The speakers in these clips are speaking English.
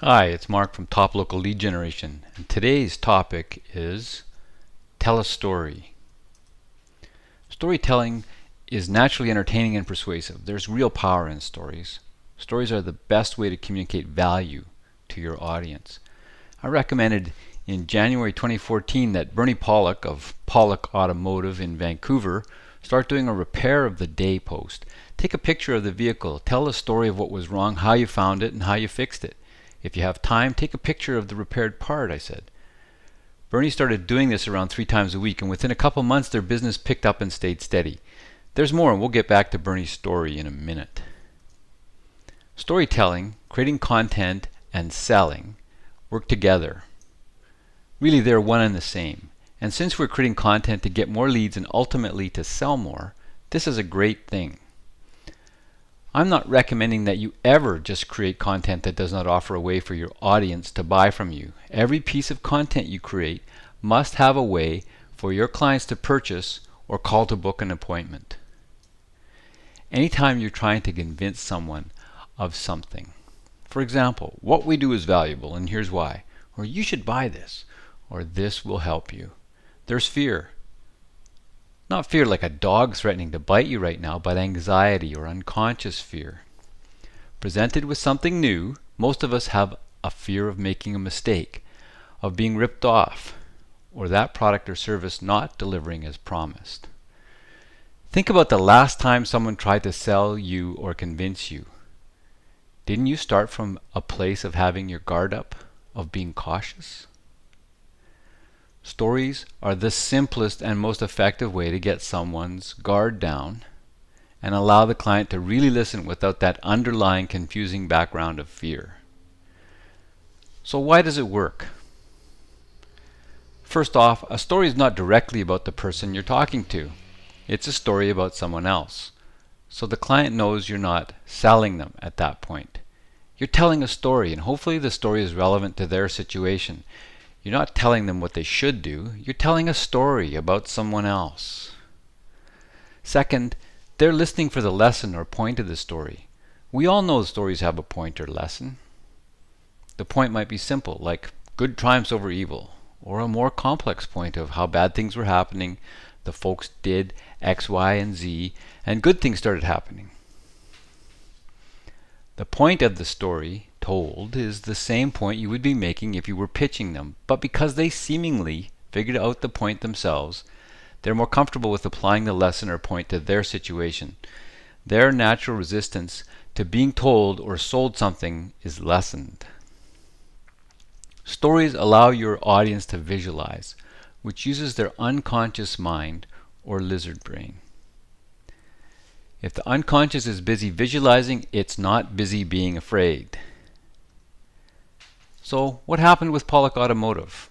Hi, it's Mark from Top Local Lead Generation, and today's topic is tell a story. Storytelling is naturally entertaining and persuasive. There's real power in stories. Stories are the best way to communicate value to your audience. I recommended in January 2014 that Bernie Pollock of Pollock Automotive in Vancouver start doing a repair of the day post. Take a picture of the vehicle, tell a story of what was wrong, how you found it, and how you fixed it. If you have time, take a picture of the repaired part, I said. Bernie started doing this around 3 times a week, and within a couple months their business picked up and stayed steady. There's more, and we'll get back to Bernie's story in a minute. Storytelling, creating content, and selling work together. Really, they're one and the same. And since we're creating content to get more leads and ultimately to sell more, this is a great thing. I'm not recommending that you ever just create content that does not offer a way for your audience to buy from you. Every piece of content you create must have a way for your clients to purchase or call to book an appointment. Anytime you're trying to convince someone of something, for example, what we do is valuable and here's why, or you should buy this, or this will help you, there's fear. Not fear like a dog threatening to bite you right now, but anxiety or unconscious fear. Presented with something new, most of us have a fear of making a mistake, of being ripped off, or that product or service not delivering as promised. Think about the last time someone tried to sell you or convince you. Didn't you start from a place of having your guard up, of being cautious? Stories are the simplest and most effective way to get someone's guard down and allow the client to really listen without that underlying confusing background of fear. So why does it work? First off, a story is not directly about the person you're talking to. It's a story about someone else. So the client knows you're not selling them at that point. You're telling a story, and hopefully the story is relevant to their situation. You're not telling them what they should do. You're telling a story about someone else. Second, they're listening for the lesson or point of the story. We all know stories have a point or lesson. The point might be simple, like good triumphs over evil, or a more complex point of how bad things were happening, the folks did X, Y, and Z, and good things started happening. The point of the story told is the same point you would be making if you were pitching them, but because they seemingly figured out the point themselves, they're more comfortable with applying the lesson or point to their situation. Their natural resistance to being told or sold something is lessened. Stories allow your audience to visualize, which uses their unconscious mind or lizard brain. If the unconscious is busy visualizing, it's not busy being afraid. So what happened with Pollock Automotive?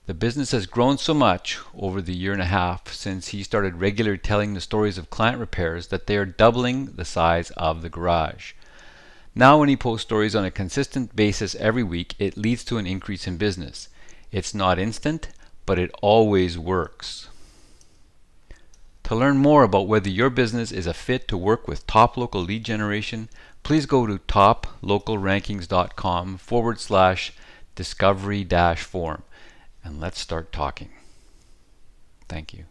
The business has grown so much over the year and a half since he started regularly telling the stories of client repairs that they are doubling the size of the garage. Now when he posts stories on a consistent basis every week, it leads to an increase in business. It's not instant, but it always works. To learn more about whether your business is a fit to work with Top Local Lead Generation, please go to toplocalrankings.com/discovery-form and let's start talking. Thank you.